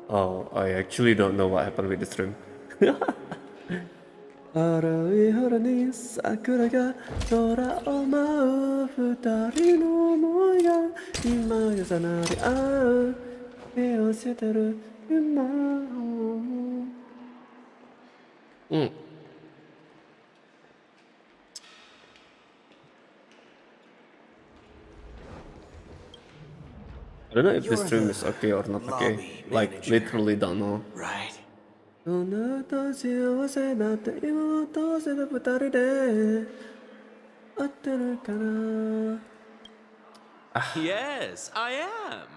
Oh, I actually don't know what happened with this room. 荒い春に桜が空を舞う二人の想いが今重なり合う目をしてる今をI don't know if this room is okay or not okay. Like, literally don't know. Right. どんなと幸せだって今を通せた二人で合ってるかな Yes, I am.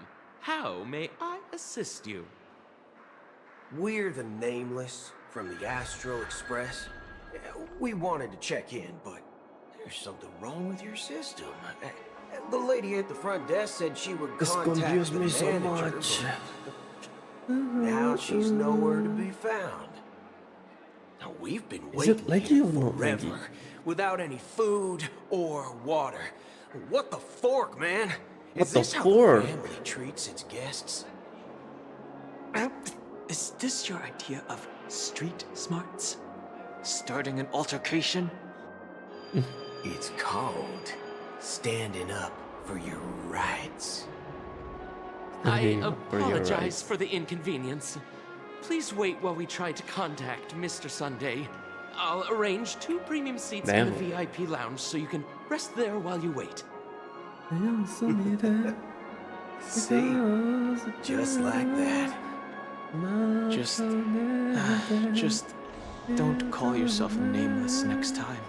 How may I assist you? We're the Nameless from the Astro Express. We wanted to check in, but there's something wrong with your system. The lady at the front desk said she would contact the manager, but now she's nowhere to be found. Now we've been waiting here forever without any food or water. What the fork, man? Is this how the family treats its guests? Is this your idea of street smarts? Starting an altercation? It's called standing up for your rights. I apologize for the inconvenience. Please wait while we try to contact Mr. Sunday. I'll arrange 2 premium seats in the VIP lounge so you can rest there while you wait. See? Just like that. Just don't call yourself Nameless next time.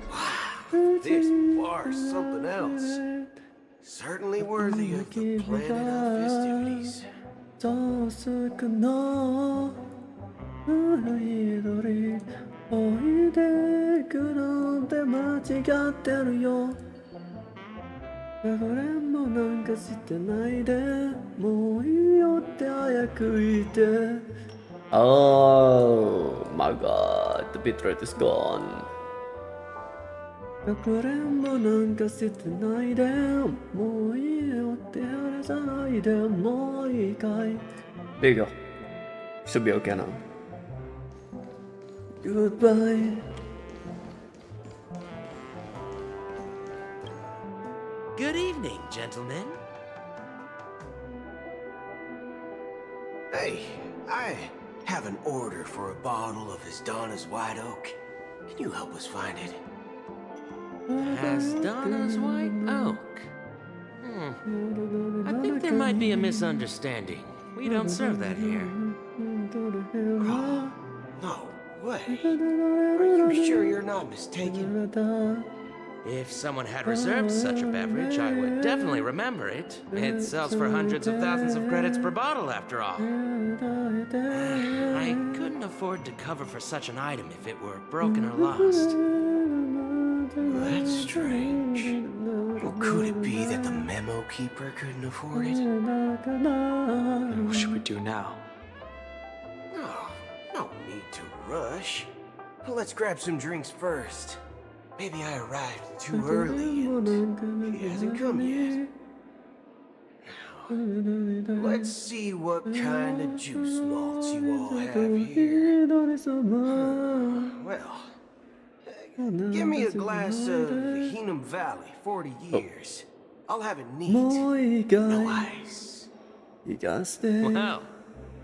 Wow, this bar's something else. Certainly worthy of the Planet of Festivities. おいでくなんて間違ってるよかくれんぼなんかしてないでもういいよって早く言って Oh my god, the bitrate is gone かくれんぼなんかしてないでもういいよってあれじゃないでもういいかい There you go. Should be okay now. Goodbye. Good evening, gentlemen. Hey, I have an order for a bottle of Hasdana's White Oak. Can you help us find it? Hasdana's White Oak. I think there might be a misunderstanding. We don't serve that here. Oh, no way. Are you sure you're not mistaken? If someone had reserved such a beverage, I would definitely remember it. It sells for hundreds of thousands of credits per bottle, after all. I couldn't afford to cover for such an item if it were broken or lost. That's strange. Well, could it be that the memo keeper couldn't afford it? And what should we do now? Oh, no need to rush. Let's grab some drinks first. Maybe I arrived too early and he hasn't come yet. Let's see what kind of juice malts you all have here. Well, give me a glass of Hingham Valley, 40 years. I'll have it neat. No ice. Wow,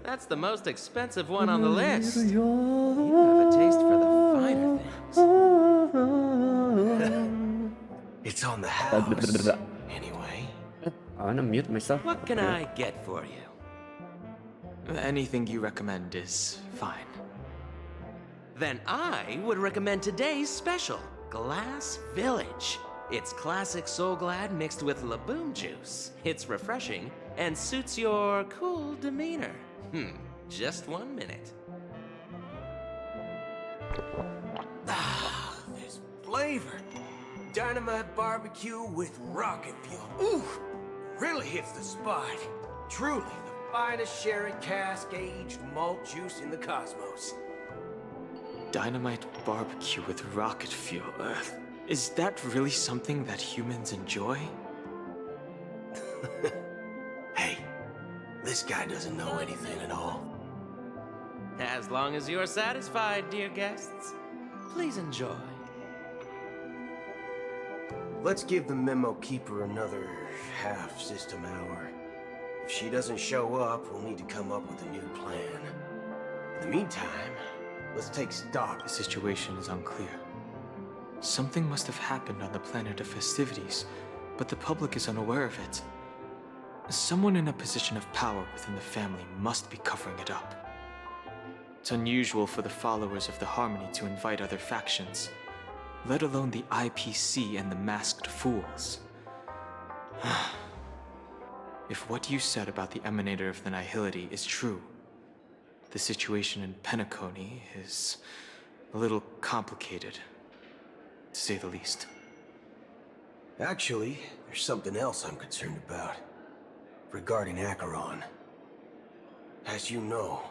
that's the most expensive one on the list. You have a taste for the finer things. It's on the house, anyway. I wanna mute myself. What can I get for you? Anything you recommend is fine. Then I would recommend today's special, Glass Village. It's classic Soul Glad mixed with Laboom juice. It's refreshing and suits your cool demeanor. Just 1 minute. Ah, this flavor. Dynamite barbecue with rocket fuel. Ooh, really hits the spot. Truly the finest sherry cask-aged malt juice in the cosmos. Dynamite barbecue with rocket fuel. Is that really something that humans enjoy? Hey, this guy doesn't know anything at all. As long as you're satisfied, dear guests, please enjoy. Let's give the memo keeper another half system hour. If she doesn't show up, we'll need to come up with a new plan. In the meantime, let's take stock. The situation is unclear. Something must have happened on the planet of festivities, but the public is unaware of it. Someone in a position of power within the family must be covering it up. It's unusual for the followers of the Harmony to invite other factions, let alone the IPC and the Masked Fools. If what you said about the Emanator of the Nihility is true, the situation in Penacony is a little complicated, to say the least. Actually, there's something else I'm concerned about. Regarding Acheron. As you know,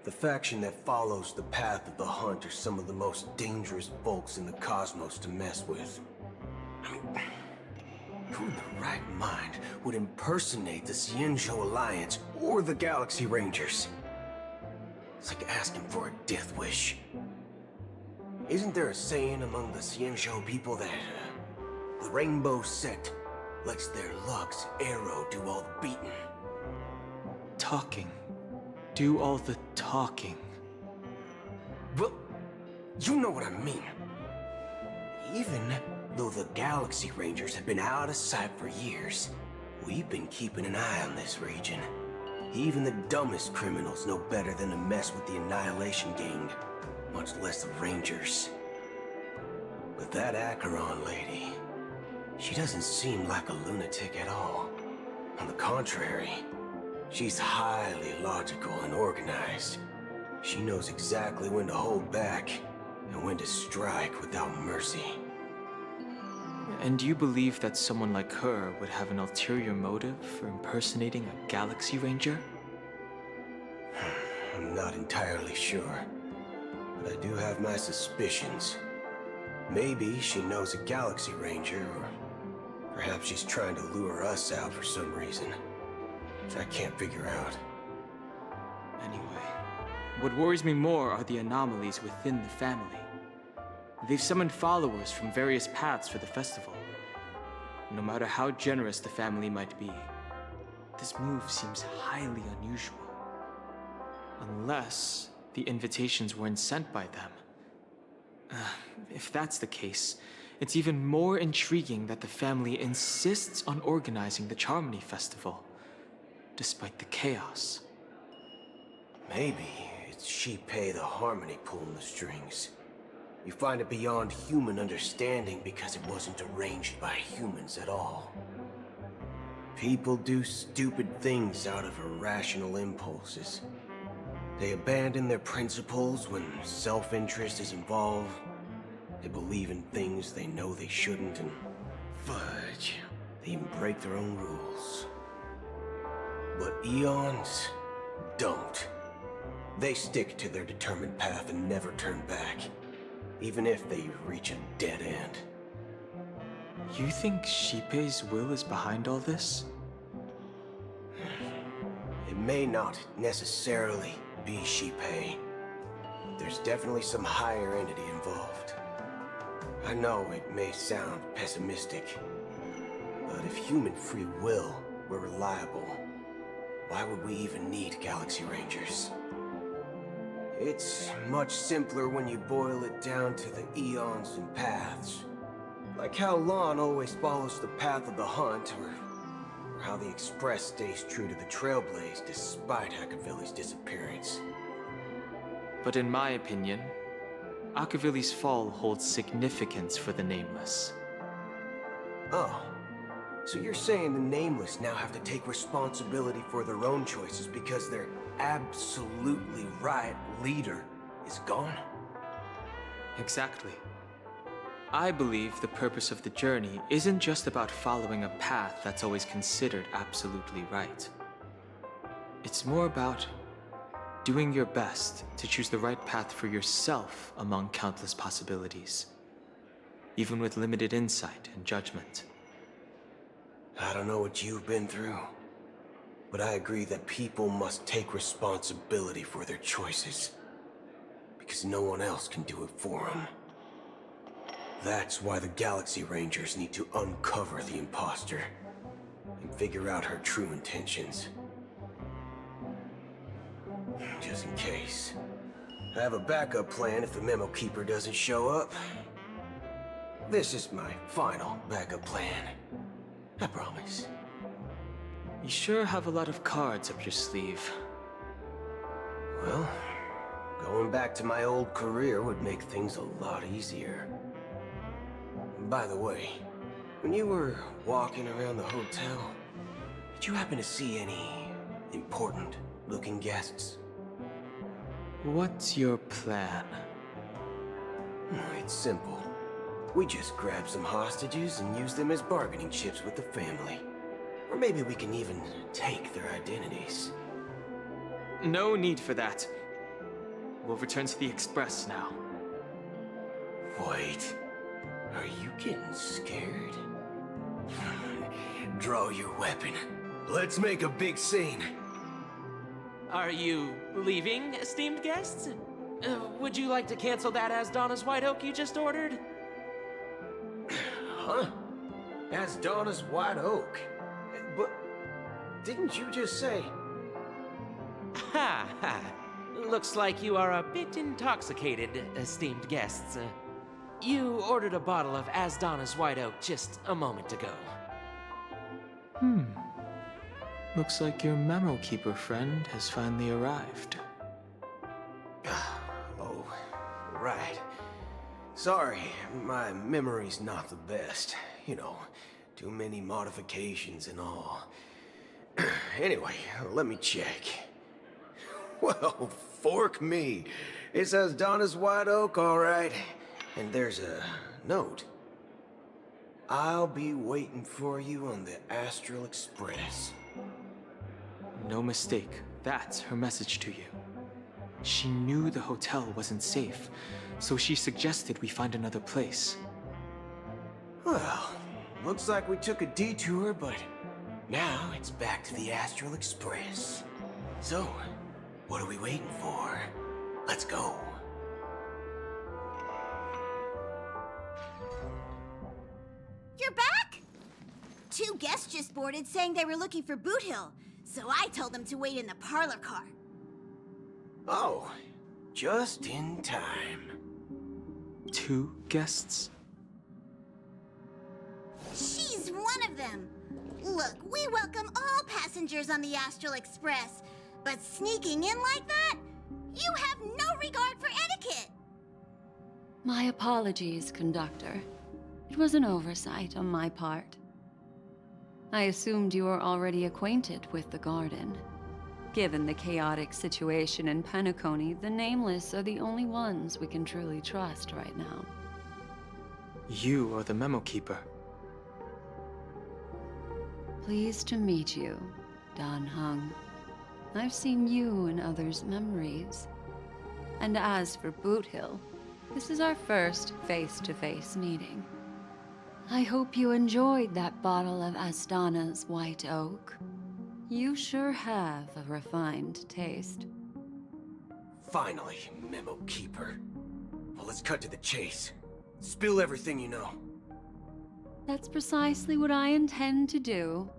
the faction that follows the path of the Hunt are some of the most dangerous folks in the cosmos to mess with. I mean, who in the right mind would impersonate the Xianzhou Alliance or the Galaxy Rangers? It's like asking for a death wish. Isn't there a saying among the Xianzhou people that the Rainbow Sect lets their Lux arrow do all the beating? Talking. Do all the talking. Well, you know what I mean. Even though the Galaxy Rangers have been out of sight for years, we've been keeping an eye on this region. Even the dumbest criminals know better than to mess with the Annihilation Gang, much less the Rangers. But that Acheron lady, she doesn't seem like a lunatic at all. On the contrary, she's highly logical and organized. She knows exactly when to hold back and when to strike without mercy. And you believe that someone like her would have an ulterior motive for impersonating a Galaxy Ranger? I'm not entirely sure, but I do have my suspicions. Maybe she knows a Galaxy Ranger, or perhaps she's trying to lure us out for some reason, which I can't figure out. Anyway, what worries me more are the anomalies within the family. They've summoned followers from various paths for the festival. No matter how generous the family might be, this move seems highly unusual. Unless the invitations weren't sent by them. If that's the case, it's even more intriguing that the family insists on organizing the Charmony Festival, despite the chaos. Maybe it's Shipei the Harmony pulling the strings. You find it beyond human understanding because it wasn't arranged by humans at all. People do stupid things out of irrational impulses. They abandon their principles when self-interest is involved. They believe in things they know they shouldn't, and fudge, they even break their own rules. But Eons don't. They stick to their determined path and never turn back, even if they reach a dead end. You think Shipei's will is behind all this? may not necessarily be Shipei. There's definitely some higher entity involved. I know it may sound pessimistic, but if human free will were reliable, why would we even need Galaxy Rangers? It's much simpler when you boil it down to the eons and paths. Like how Lon always follows the path of the hunt, or how the Express stays true to the Trailblaze despite Akavilli's disappearance. But in my opinion, Akavilli's fall holds significance for the Nameless. Oh, so you're saying the Nameless now have to take responsibility for their own choices because their absolutely right leader is gone? Exactly. I believe the purpose of the journey isn't just about following a path that's always considered absolutely right. It's more about doing your best to choose the right path for yourself among countless possibilities, even with limited insight and judgment. I don't know what you've been through, but I agree that people must take responsibility for their choices, because no one else can do it for them. That's why the Galaxy Rangers need to uncover the imposter and figure out her true intentions. Just in case. I have a backup plan if the Memo Keeper doesn't show up. This is my final backup plan. I promise. You sure have a lot of cards up your sleeve. Well, going back to my old career would make things a lot easier. By the way, when you were walking around the hotel, did you happen to see any important-looking guests? What's your plan? It's simple. We just grab some hostages and use them as bargaining chips with the family. Or maybe we can even take their identities. No need for that. We'll return to the Express now. Wait. Are you getting scared? Draw your weapon. Let's make a big scene. Are you leaving, esteemed guests? Would you like to cancel that Asdana's White Oak you just ordered? Huh? Asdana's White Oak? But didn't you just say... Ha ha. Looks like you are a bit intoxicated, esteemed guests. You ordered a bottle of Asdana's White Oak just a moment ago. Looks like your Memo Keeper friend has finally arrived. Oh, right. Sorry, my memory's not the best. You know, too many modifications and all. Anyway, let me check. Well, fork me. It says Donna's White Oak, all right. And there's a note. I'll be waiting for you on the Astral Express. No mistake, that's her message to you. She knew the hotel wasn't safe, so she suggested we find another place. Well, looks like we took a detour, but now it's back to the Astral Express. So, what are we waiting for? Let's go. You're back? Two guests just boarded saying they were looking for Boot Hill, so I told them to wait in the parlor car. Oh, just in time. 2 guests? She's one of them. Look, we welcome all passengers on the Astral Express, but sneaking in like that? You have no regard for etiquette. My apologies, conductor. It was an oversight on my part. I assumed you were already acquainted with the garden. Given the chaotic situation in Penacony, the Nameless are the only ones we can truly trust right now. You are the Memo Keeper. Pleased to meet you, Dan Heng. I've seen you in others' memories. And as for Boot Hill, this is our first face-to-face meeting. I hope you enjoyed that bottle of Astana's White Oak. You sure have a refined taste. Finally, Memo Keeper. Well, let's cut to the chase. Spill everything you know. That's precisely what I intend to do.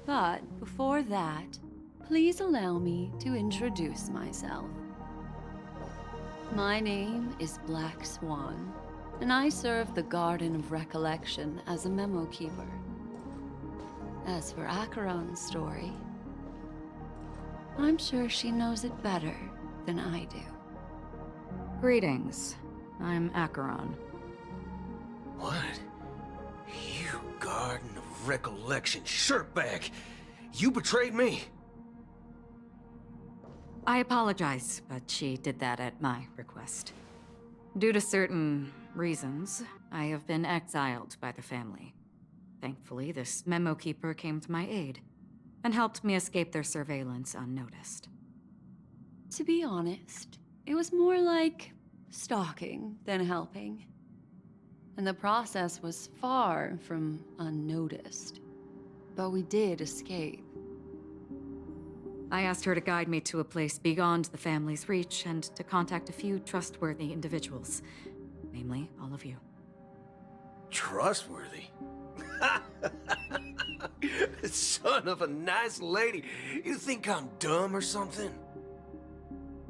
But before that, please allow me to introduce myself. My name is Black Swan, and I serve the Garden of Recollection as a memo keeper. As for Acheron's story, I'm sure she knows it better than I do. Greetings. I'm Acheron. What? You Garden of Recollection shirtbag! You betrayed me! I apologize, but she did that at my request. Due to certain reasons, I have been exiled by the family. Thankfully, this memo keeper came to my aid and helped me escape their surveillance unnoticed. To be honest, it was more like stalking than helping. And the process was far from unnoticed. But we did escape. I asked her to guide me to a place beyond the family's reach and to contact a few trustworthy individuals. Namely, all of you. Trustworthy? Son of a nice lady. You think I'm dumb or something?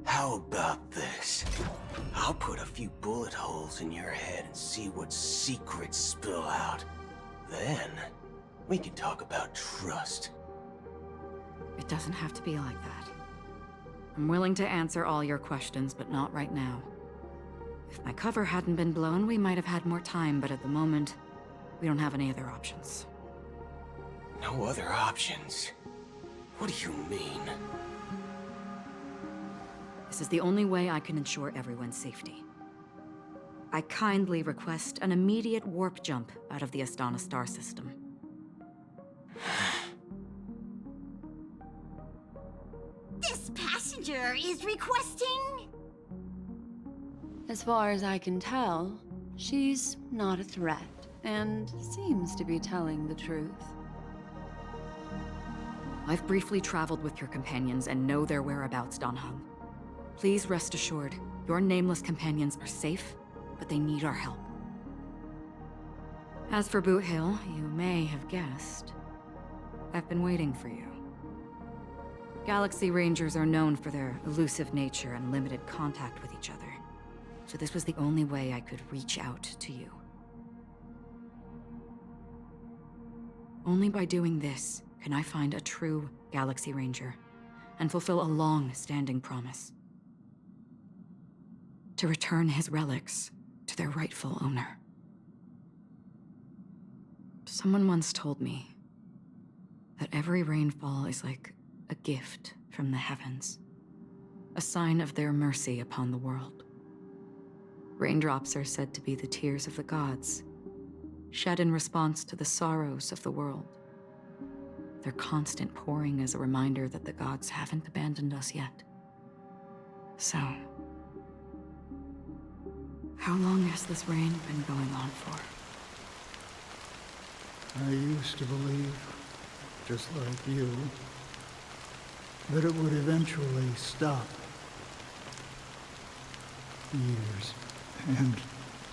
How about this? I'll put a few bullet holes in your head and see what secrets spill out. Then, we can talk about trust. It doesn't have to be like that. I'm willing to answer all your questions, but not right now. If my cover hadn't been blown, we might have had more time, but at the moment, we don't have any other options. No other options? What do you mean? This is the only way I can ensure everyone's safety. I kindly request an immediate warp jump out of the Astana star system. This passenger is requesting... As far as I can tell, she's not a threat, and seems to be telling the truth. I've briefly traveled with your companions and know their whereabouts, Donhung. Please rest assured, your nameless companions are safe, but they need our help. As for Boot Hill, you may have guessed. I've been waiting for you. Galaxy Rangers are known for their elusive nature and limited contact with each other, so this was the only way I could reach out to you. Only by doing this can I find a true Galaxy Ranger and fulfill a long-standing promise. To return his relics to their rightful owner. Someone once told me that every rainfall is like a gift from the heavens, a sign of their mercy upon the world. Raindrops are said to be the tears of the gods, shed in response to the sorrows of the world. Their constant pouring is a reminder that the gods haven't abandoned us yet. So, how long has this rain been going on for? I used to believe, just like you, that it would eventually stop. Years and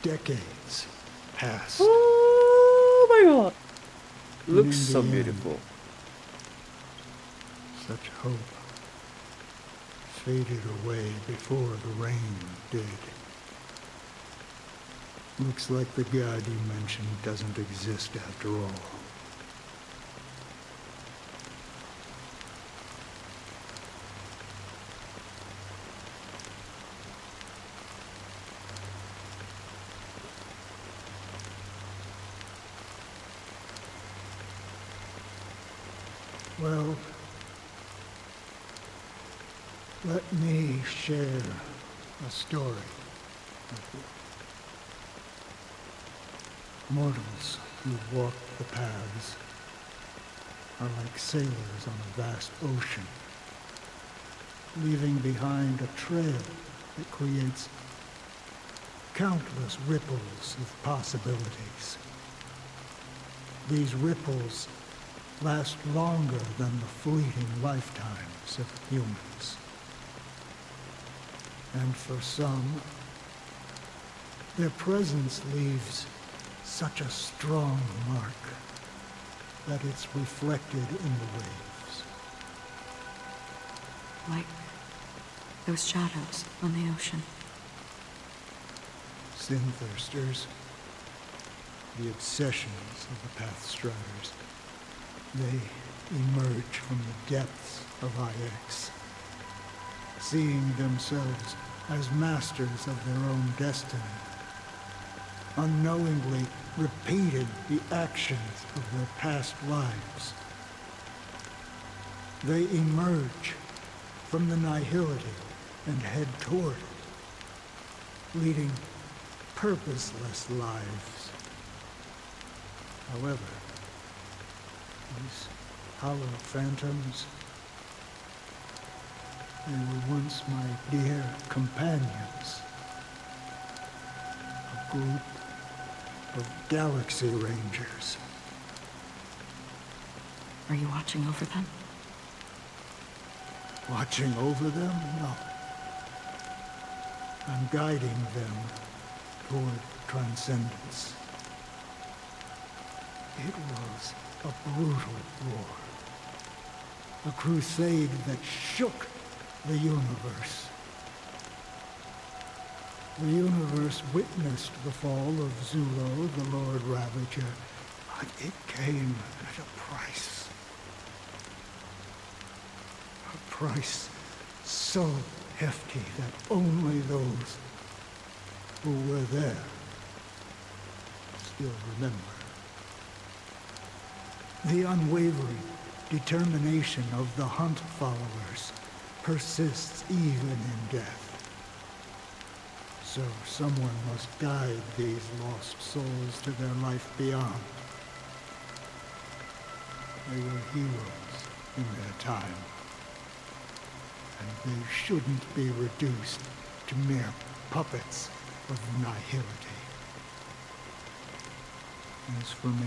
decades passed. Oh my god. Looks in so the end, beautiful. Such hope faded away before the rain did. Looks like the god you mentioned doesn't exist after all. Well, let me share a story with you. Mortals who walk the paths are like sailors on a vast ocean, leaving behind a trail that creates countless ripples of possibilities. These ripples last longer than the fleeting lifetimes of humans. And for some, their presence leaves such a strong mark that it's reflected in the waves. Like those shadows on the ocean. Sin-thirsters, the obsessions of the Pathstriders, they emerge from the depths of IX, seeing themselves as masters of their own destiny, unknowingly repeating the actions of their past lives. They emerge from the nihility and head toward it, leading purposeless lives. However, these hollow phantoms, they were once my dear companions. A group of Galaxy Rangers. Are you watching over them? Watching over them? No. I'm guiding them toward transcendence. It was a brutal war. A crusade that shook the universe. The universe witnessed the fall of Zulo, the Lord Ravager, but it came at a price. A price so hefty that only those who were there still remember. The unwavering determination of the Hunt followers persists even in death. So someone must guide these lost souls to their life beyond. They were heroes in their time, and they shouldn't be reduced to mere puppets of nihility. As for me,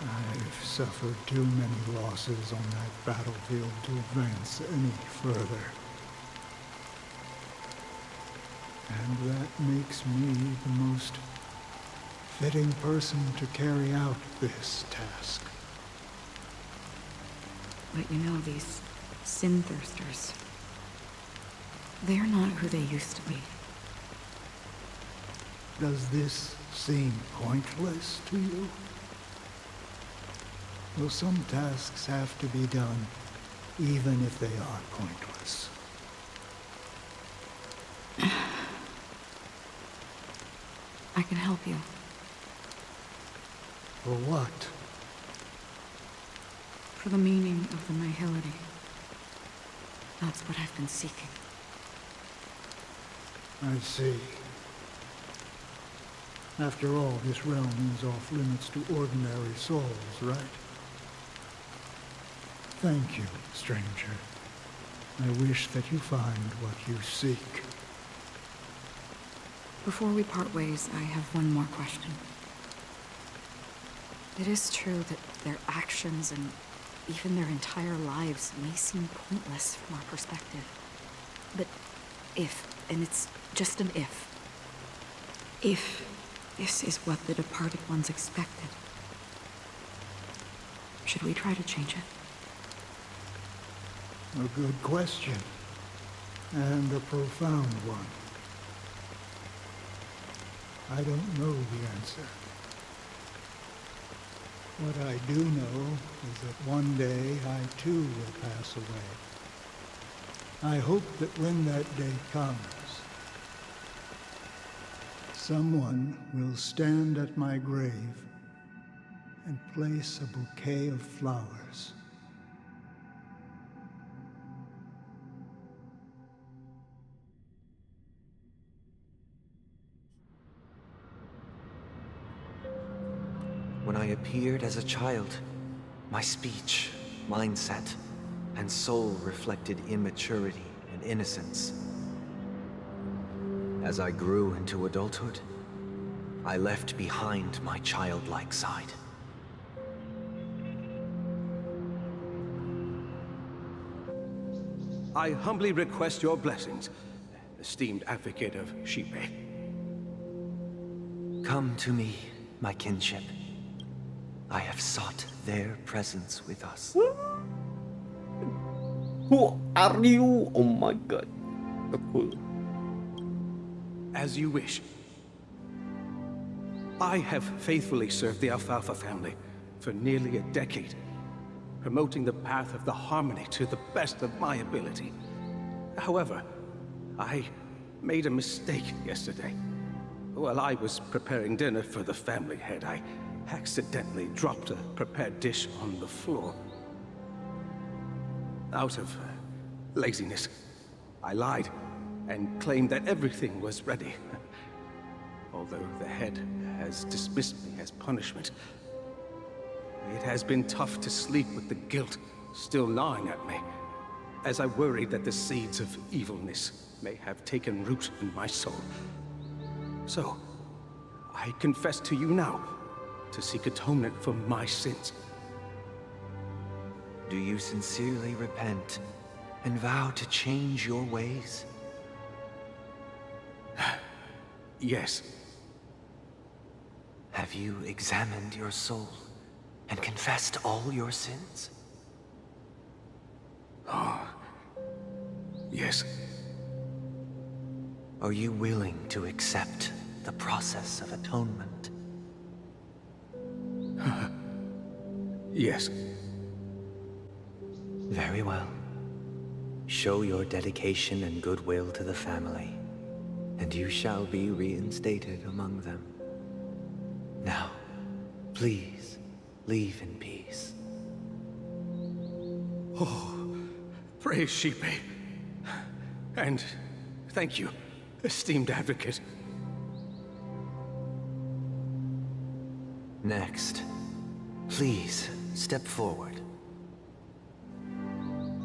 I've suffered too many losses on that battlefield to advance any further. And that makes me the most fitting person to carry out this task. But you know, these sin-thirsters, they're not who they used to be. Does this seem pointless to you? Well, some tasks have to be done, even if they are pointless. I can help you. For what? For the meaning of the nihility. That's what I've been seeking. I see. After all, this realm is off limits to ordinary souls, right? Thank you, stranger. I wish that you find what you seek. Before we part ways, I have one more question. It is true that their actions and even their entire lives may seem pointless from our perspective. But if, and it's just an if this is what the departed ones expected, should we try to change it? A good question, and a profound one. I don't know the answer. What I do know is that one day I too will pass away. I hope that when that day comes, someone will stand at my grave and place a bouquet of flowers. When I appeared as a child, my speech, mindset, and soul reflected immaturity and innocence. As I grew into adulthood, I left behind my childlike side. I humbly request your blessings, esteemed advocate of Shipe. Come to me, my kinship. I have sought their presence with us. Who are you? Oh my god. So cool. As you wish. I have faithfully served the Alfalfa family for nearly a decade, promoting the path of the harmony to the best of my ability. However, I made a mistake yesterday. While I was preparing dinner for the family head, I accidentally dropped a prepared dish on the floor. Out of laziness, I lied and claimed that everything was ready. Although the head has dismissed me as punishment, it has been tough to sleep with the guilt still gnawing at me, as I worried that the seeds of evilness may have taken root in my soul. So, I confess to you now to seek atonement for my sins. Do you sincerely repent and vow to change your ways? Yes. Have you examined your soul and confessed all your sins? Yes. Are you willing to accept the process of atonement? Yes. Very well. Show your dedication and goodwill to the family, and you shall be reinstated among them. Now, please, leave in peace. Praise Shipe. And thank you, esteemed advocate. Next, please step forward.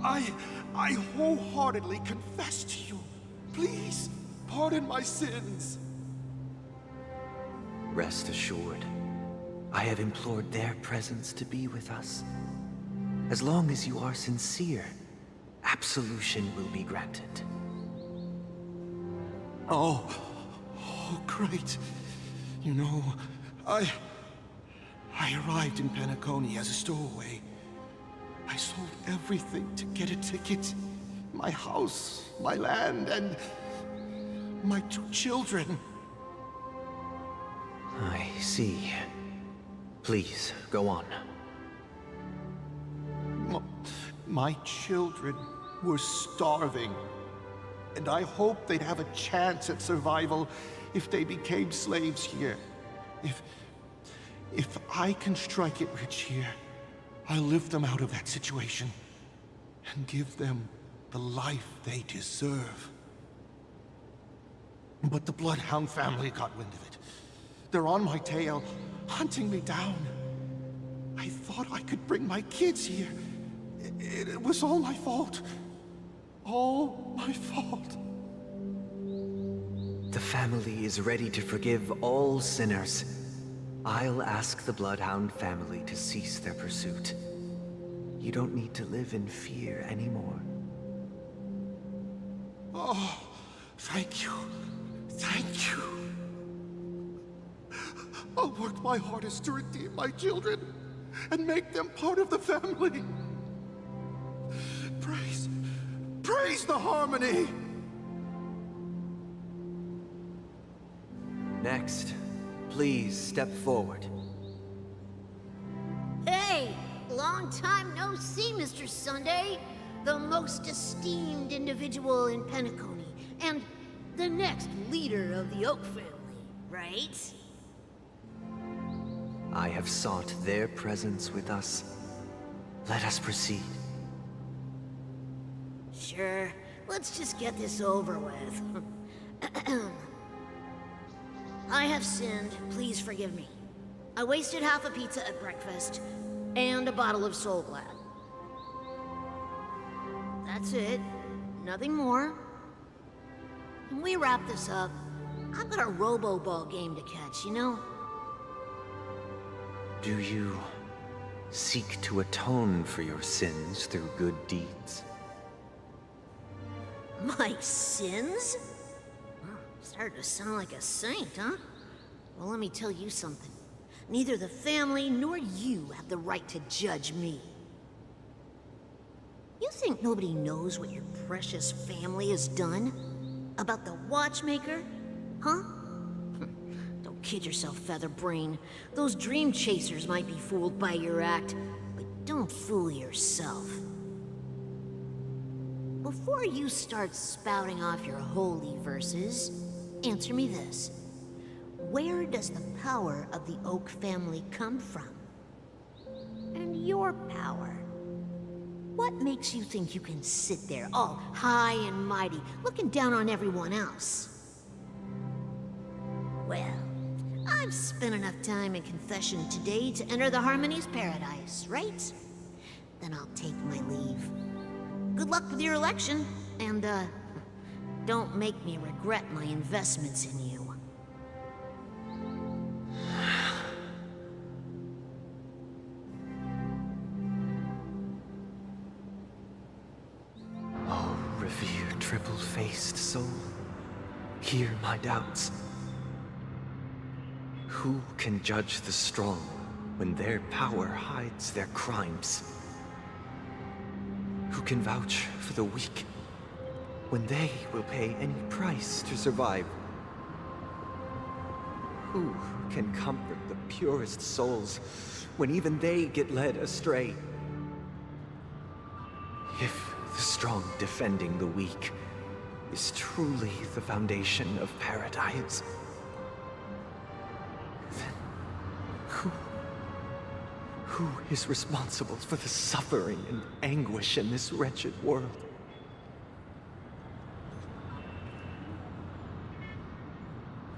I wholeheartedly confess to you. Please, pardon my sins. Rest assured, I have implored their presence to be with us. As long as you are sincere, absolution will be granted. Oh, great. You know, I arrived in Penacony as a stowaway. I sold everything to get a ticket. My house, my land, and my 2 children. I see. Please, go on. My children were starving, and I hoped they'd have a chance at survival if they became slaves here. If I can strike it rich here, I'll lift them out of that situation and give them the life they deserve. But the Bloodhound family got wind of it. They're on my tail, hunting me down. I thought I could bring my kids here. It was all my fault. All my fault. The family is ready to forgive all sinners. I'll ask the Bloodhound family to cease their pursuit. You don't need to live in fear anymore. Oh, thank you. Thank you. I'll work my hardest to redeem my children and make them part of the family. Praise the harmony! Next, please step forward. Hey, long time no see, Mr. Sunday. The most esteemed individual in Penacony, and the next leader of the Oak family, right? I have sought their presence with us. Let us proceed. Sure, let's just get this over with. I have sinned, please forgive me. I wasted half a pizza at breakfast, and a bottle of Soul Glad. That's it, nothing more. When we wrap this up, I've got a robo-ball game to catch, you know? Do you seek to atone for your sins through good deeds? My sins? Well, starting to sound like a saint, huh? Well, let me tell you something. Neither the family nor you have the right to judge me. You think nobody knows what your precious family has done? About the watchmaker? Huh? Don't kid yourself, Featherbrain. Those dream chasers might be fooled by your act, but don't fool yourself. Before you start spouting off your holy verses, answer me this. Where does the power of the Oak family come from? And your power? What makes you think you can sit there all high and mighty, looking down on everyone else? Well, I've spent enough time in confession today to enter the Harmony's paradise, right? Then I'll take my leave. Good luck with your election, and, don't make me regret my investments in you. Oh, revered triple-faced soul, hear my doubts. Who can judge the strong when their power hides their crimes? Who can vouch for the weak when they will pay any price to survive? Who can comfort the purest souls when even they get led astray? If the strong defending the weak is truly the foundation of paradise, then who is responsible for the suffering and anguish in this wretched world?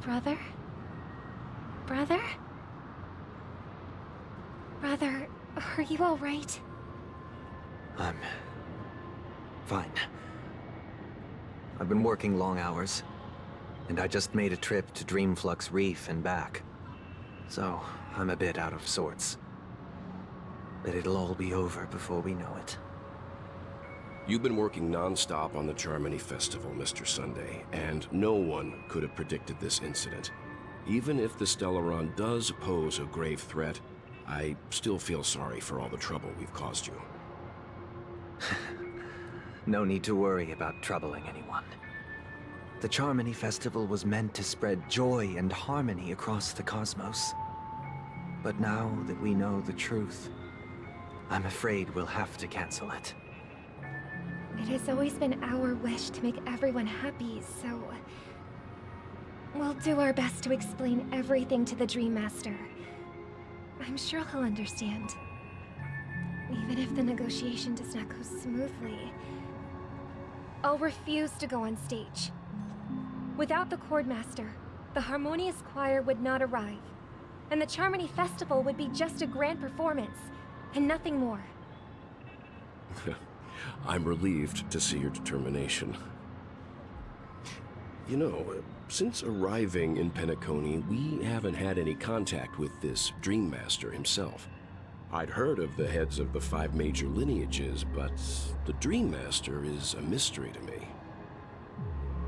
Brother? Brother? Brother, are you all right? I'm fine. I've been working long hours, and I just made a trip to Dreamflux Reef and back. So, I'm a bit out of sorts. But it'll all be over before we know it. You've been working non-stop on the Charmony Festival, Mr. Sunday, and no one could have predicted this incident. Even if the Stellaron does pose a grave threat, I still feel sorry for all the trouble we've caused you. No need to worry about troubling anyone. The Charmony Festival was meant to spread joy and harmony across the cosmos. But now that we know the truth, I'm afraid we'll have to cancel it. It has always been our wish to make everyone happy, so... we'll do our best to explain everything to the Dream Master. I'm sure he'll understand. Even if the negotiation does not go smoothly, I'll refuse to go on stage. Without the Chord Master, the Harmonious Choir would not arrive, and the Charmony Festival would be just a grand performance, and nothing more. I'm relieved to see your determination. You know, since arriving in Penacony, we haven't had any contact with this Dream Master himself. I'd heard of the heads of the 5 major lineages, but the Dream Master is a mystery to me.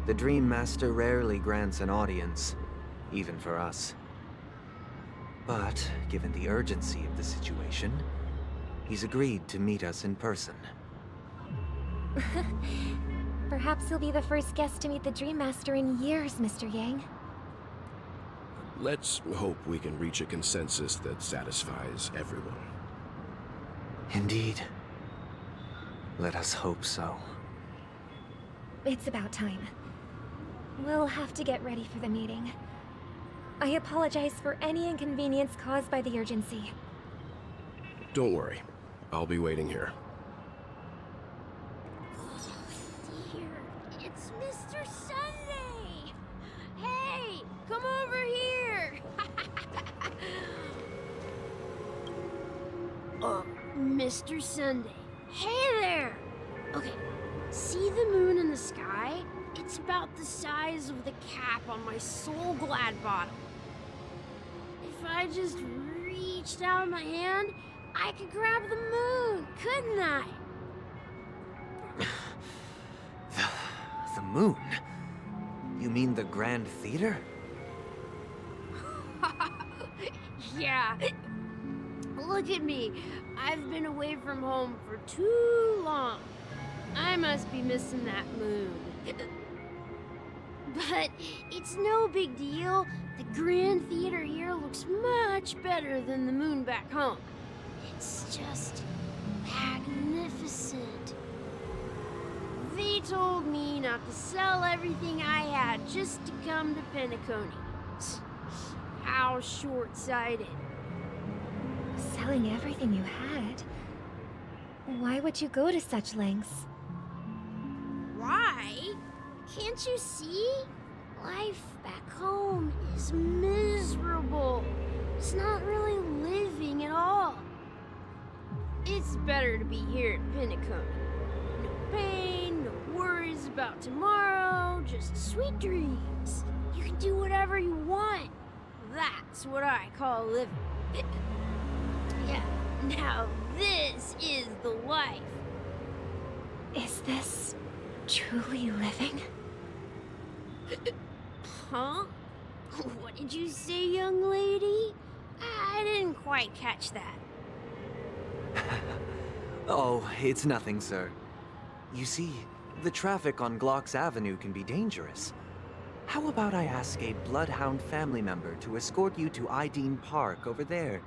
The Dream Master rarely grants an audience, even for us. But, given the urgency of the situation, he's agreed to meet us in person. Perhaps you'll be the first guest to meet the Dream Master in years, Mr. Yang. Let's hope we can reach a consensus that satisfies everyone. Indeed. Let us hope so. It's about time. We'll have to get ready for the meeting. I apologize for any inconvenience caused by the urgency. Don't worry. I'll be waiting here. Dear, it's Mr. Sunday! Hey, come over here! Mr. Sunday. Hey there! Okay, see the moon in the sky? It's about the size of the cap on my Soul Glad bottle. If I just reached out my hand, I could grab the moon, couldn't I? moon? You mean the Grand Theater? Yeah. Look at me. I've been away from home for too long. I must be missing that moon. But it's no big deal. The Grand Theater here looks much better than the moon back home. It's just magnificent. They told me not to sell everything I had just to come to Penacony. How short-sighted. Selling everything you had? Why would you go to such lengths? Why? Can't you see? Life back home is miserable. It's not really living at all. It's better to be here at Penacony. No pain, no worries about tomorrow, just sweet dreams. You can do whatever you want. That's what I call living. Yeah, now this is the life. Is this truly living? Huh? What did you say, young lady? I didn't quite catch that. Oh, it's nothing, sir. You see, the traffic on Glock's Avenue can be dangerous. How about I ask a Bloodhound family member to escort you to Ideen Park over there,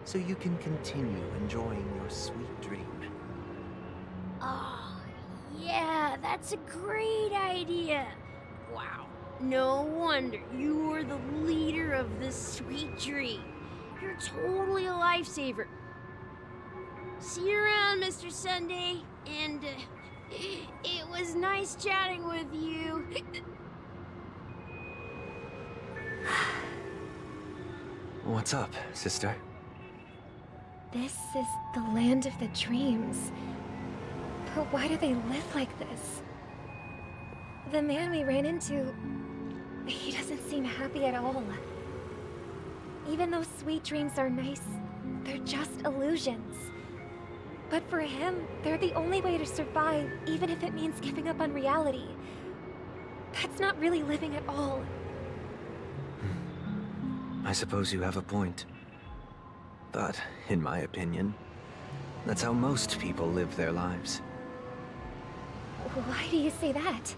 so you can continue enjoying your sweet dream? Oh, yeah, that's a great idea. Wow, no wonder you were the leader of this sweet dream. You're totally a lifesaver. See you around, Mr. Sunday, and it was nice chatting with you. What's up, sister? This is the land of the dreams. But why do they live like this? The man we ran into, he doesn't seem happy at all. Even though sweet dreams are nice, they're just illusions. But for him, they're the only way to survive, even if it means giving up on reality. That's not really living at all. I suppose you have a point. But, in my opinion, that's how most people live their lives. Why do you say that?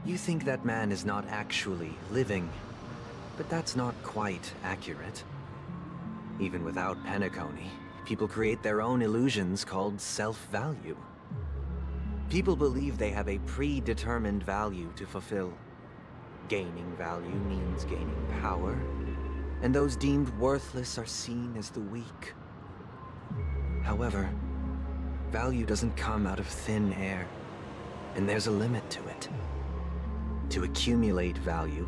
You think that man is not actually living, but that's not quite accurate. Even without Penacony, people create their own illusions called self-value. People believe they have a predetermined value to fulfill. Gaining value means gaining power, and those deemed worthless are seen as the weak. However, value doesn't come out of thin air, and there's a limit to it. To accumulate value,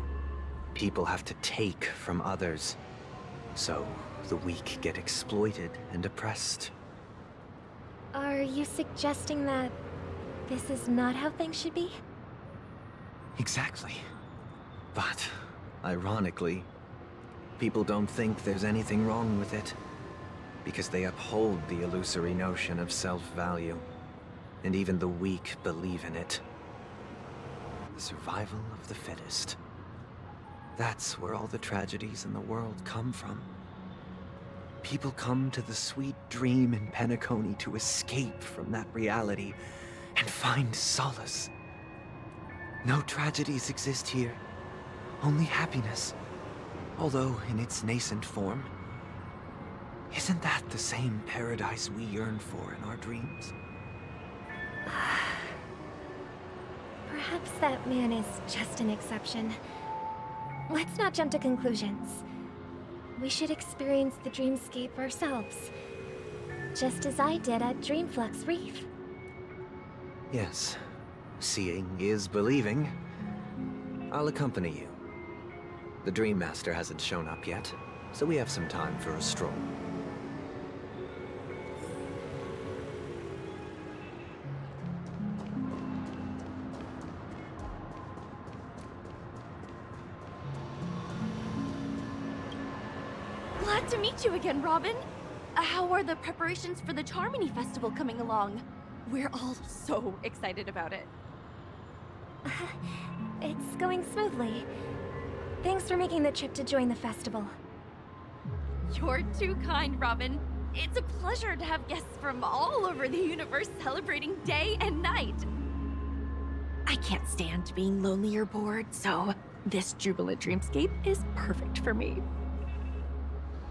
people have to take from others. So, the weak get exploited and oppressed. Are you suggesting that this is not how things should be? Exactly. But, ironically, people don't think there's anything wrong with it, because they uphold the illusory notion of self-value, and even the weak believe in it. The survival of the fittest. That's where all the tragedies in the world come from. People come to the sweet dream in Penacony to escape from that reality and find solace. No tragedies exist here, only happiness. Although in its nascent form. Isn't that the same paradise we yearn for in our dreams? Perhaps that man is just an exception. Let's not jump to conclusions. We should experience the dreamscape ourselves. Just as I did at Dreamflux Reef. Yes. Seeing is believing. I'll accompany you. The Dream Master hasn't shown up yet, so we have some time for a stroll. Glad to meet you again, Robin. How are the preparations for the Charmony Festival coming along? We're all so excited about it. It's going smoothly. Thanks for making the trip to join the festival. You're too kind, Robin. It's a pleasure to have guests from all over the universe celebrating day and night. I can't stand being lonely or bored, so this jubilant dreamscape is perfect for me.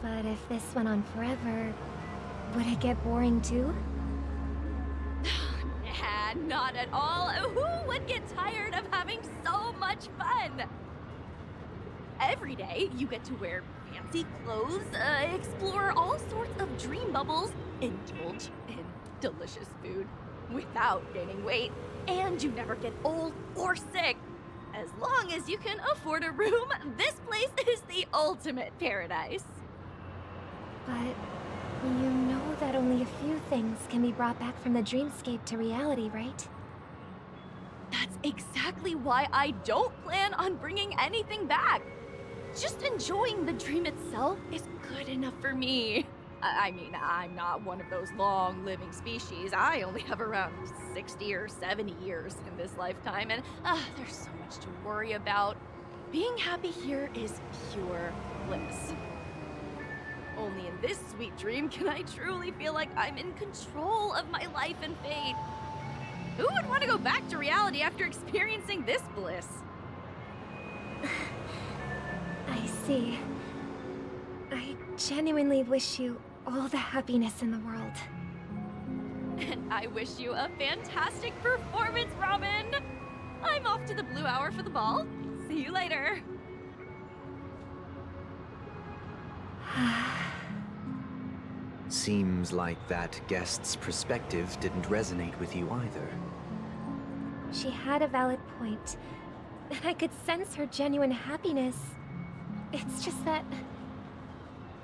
But if this went on forever, would it get boring too? Nah, not at all. Who would get tired of having so much fun? Every day, you get to wear fancy clothes, explore all sorts of dream bubbles, indulge in delicious food without gaining weight, and you never get old or sick. As long as you can afford a room, this place is the ultimate paradise. But you know that only a few things can be brought back from the dreamscape to reality, right? That's exactly why I don't plan on bringing anything back. Just enjoying the dream itself is good enough for me. I mean, I'm not one of those long-living species. I only have around 60 or 70 years in this lifetime, and there's so much to worry about. Being happy here is pure bliss. Only in this sweet dream can I truly feel like I'm in control of my life and fate. Who would want to go back to reality after experiencing this bliss? I see. I genuinely wish you all the happiness in the world. And I wish you a fantastic performance, Robin! I'm off to the Blue Hour for the ball. See you later. Seems like that guest's perspective didn't resonate with you either. She had a valid point. I could sense her genuine happiness. It's just that...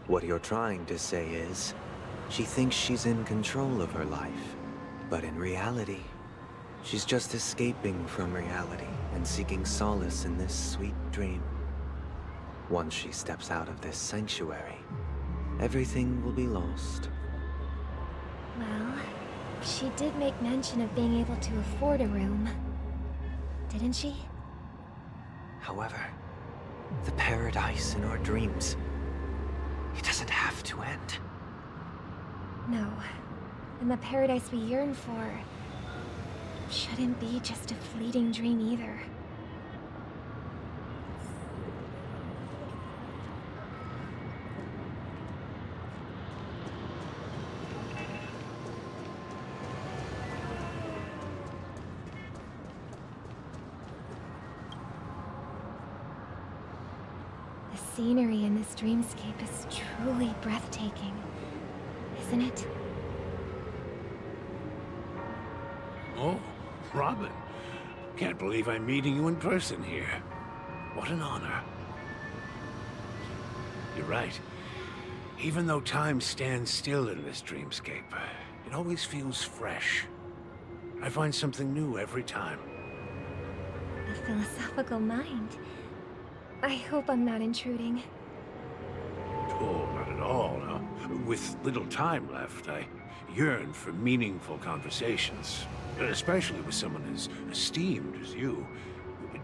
What you're trying to say is, she thinks she's in control of her life. But in reality, she's just escaping from reality and seeking solace in this sweet dream. Once she steps out of this sanctuary, everything will be lost. Well, she did make mention of being able to afford a room. Didn't she? However, the paradise in our dreams, it doesn't have to end. No. And the paradise we yearn for shouldn't be just a fleeting dream either. The scenery in this dreamscape is truly breathtaking, isn't it? Oh, Robin. Can't believe I'm meeting you in person here. What an honor. You're right. Even though time stands still in this dreamscape, it always feels fresh. I find something new every time. A philosophical mind. I hope I'm not intruding. Oh, not at all, no. With little time left, I yearn for meaningful conversations. Especially with someone as esteemed as you.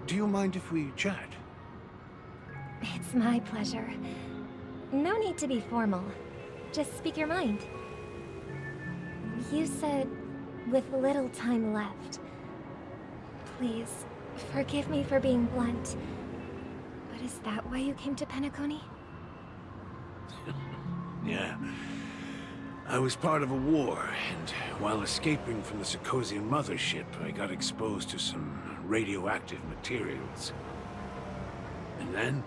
Do you mind if we chat? It's my pleasure. No need to be formal. Just speak your mind. You said, with little time left. Please, forgive me for being blunt. But is that why you came to Penacony? Yeah. I was part of a war, and while escaping from the Sarkosian mothership, I got exposed to some radioactive materials. And then,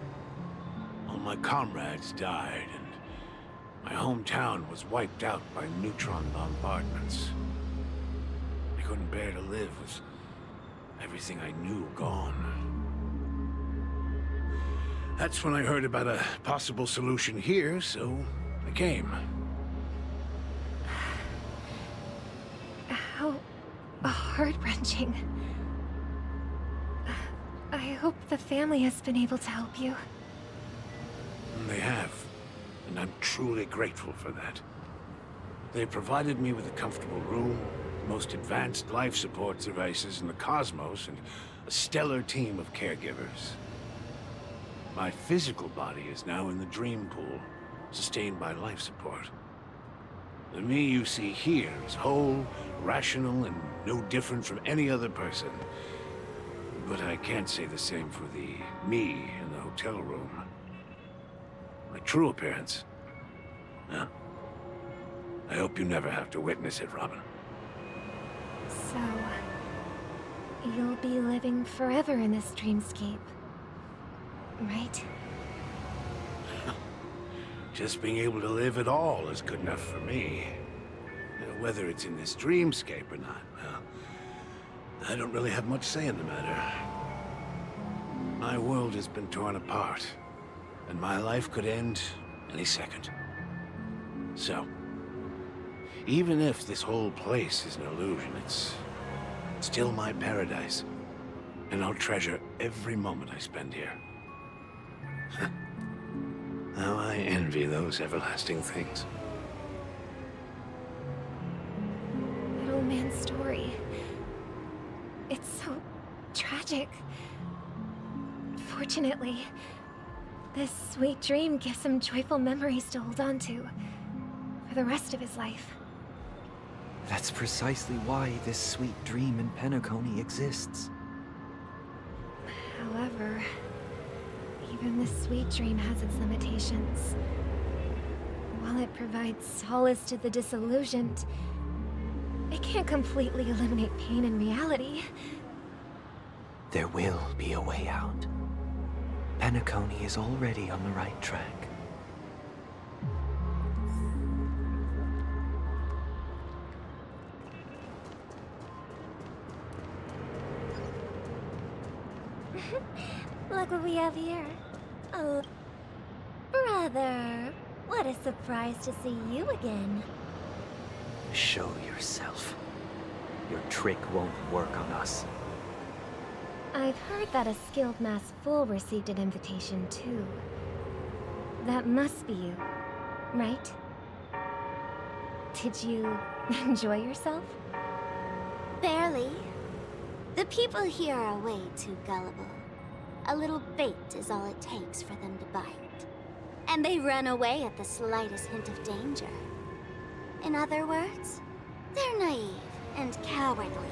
all my comrades died, and my hometown was wiped out by neutron bombardments. I couldn't bear to live with everything I knew gone. That's when I heard about a possible solution here, so I came. How heart-wrenching. I hope the family has been able to help you. They have, and I'm truly grateful for that. They provided me with a comfortable room, most advanced life support devices in the cosmos and a stellar team of caregivers. My physical body is now in the dream pool, sustained by life support. The me you see here is whole, rational, and no different from any other person. But I can't say the same for the me in the hotel room. My true appearance? Huh? I hope you never have to witness it, Robin. So, you'll be living forever in this dreamscape, right? Just being able to live at all is good enough for me. Whether it's in this dreamscape or not, well, I don't really have much say in the matter. My world has been torn apart, and my life could end any second. So, even if this whole place is an illusion, it's still my paradise. And I'll treasure every moment I spend here. How I envy those everlasting things. That old man's story. It's so tragic. Fortunately, this sweet dream gives him joyful memories to hold on to for the rest of his life. That's precisely why this sweet dream in Penacony exists. However, even this sweet dream has its limitations. While it provides solace to the disillusioned, it can't completely eliminate pain in reality. There will be a way out. Penacony is already on the right track. Look what we have here. Oh, brother, what a surprise to see you again. Show yourself. Your trick won't work on us. I've heard that a skilled mass fool received an invitation too. That must be you, right? Did you enjoy yourself? Barely. The people here are way too gullible. A little bait is all it takes for them to bite. And they run away at the slightest hint of danger. In other words, they're naive and cowardly.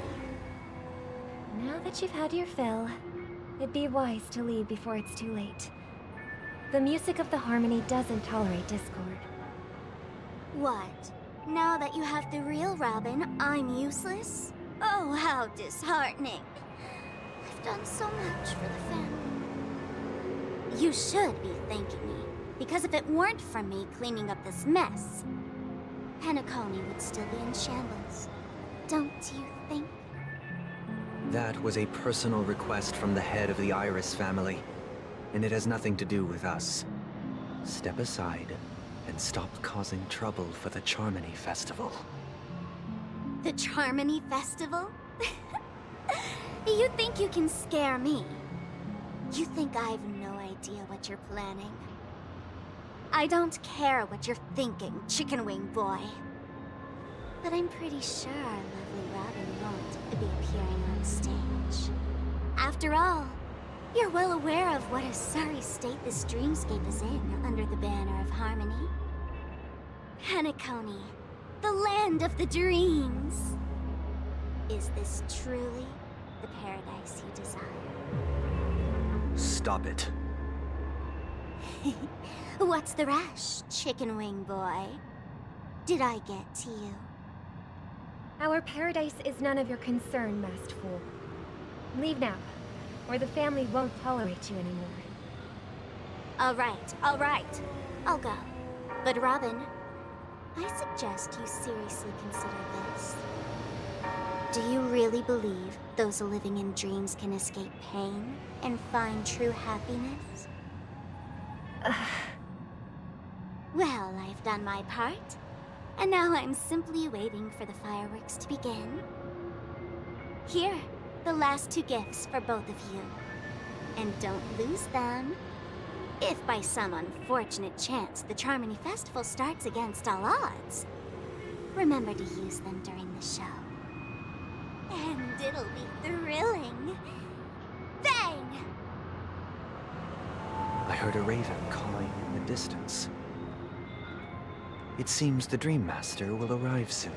Now that you've had your fill, it'd be wise to leave before it's too late. The music of the harmony doesn't tolerate discord. What? Now that you have the real Robin, I'm useless? Oh, how disheartening. I've done so much for the family. You should be thanking me, because if it weren't for me cleaning up this mess, Penacony would still be in shambles. Don't you think? That was a personal request from the head of the Iris family, and it has nothing to do with us. Step aside and stop causing trouble for the Charmony Festival. The Charmony Festival? You think you can scare me? You think I have no idea what you're planning? I don't care what you're thinking, chicken wing boy. But I'm pretty sure our lovely Robin won't be appearing on stage. After all, you're well aware of what a sorry state this dreamscape is in under the banner of harmony. Penacony, the land of the dreams. Is this truly the paradise you desire? Stop it. What's the rush, chicken wing boy? Did I get to you? Our paradise is none of your concern, masked fool. Leave now, or the family won't tolerate you anymore. All right. I'll go. But Robin, I suggest you seriously consider this. Do you really believe those living in dreams can escape pain and find true happiness? Well, I've done my part, and now I'm simply waiting for the fireworks to begin. Here, the last 2 gifts for both of you. And don't lose them. If by some unfortunate chance the Charmony Festival starts against all odds, remember to use them during the show. And it'll be thrilling. Bang! I heard a raven calling in the distance. It seems the Dream Master will arrive soon.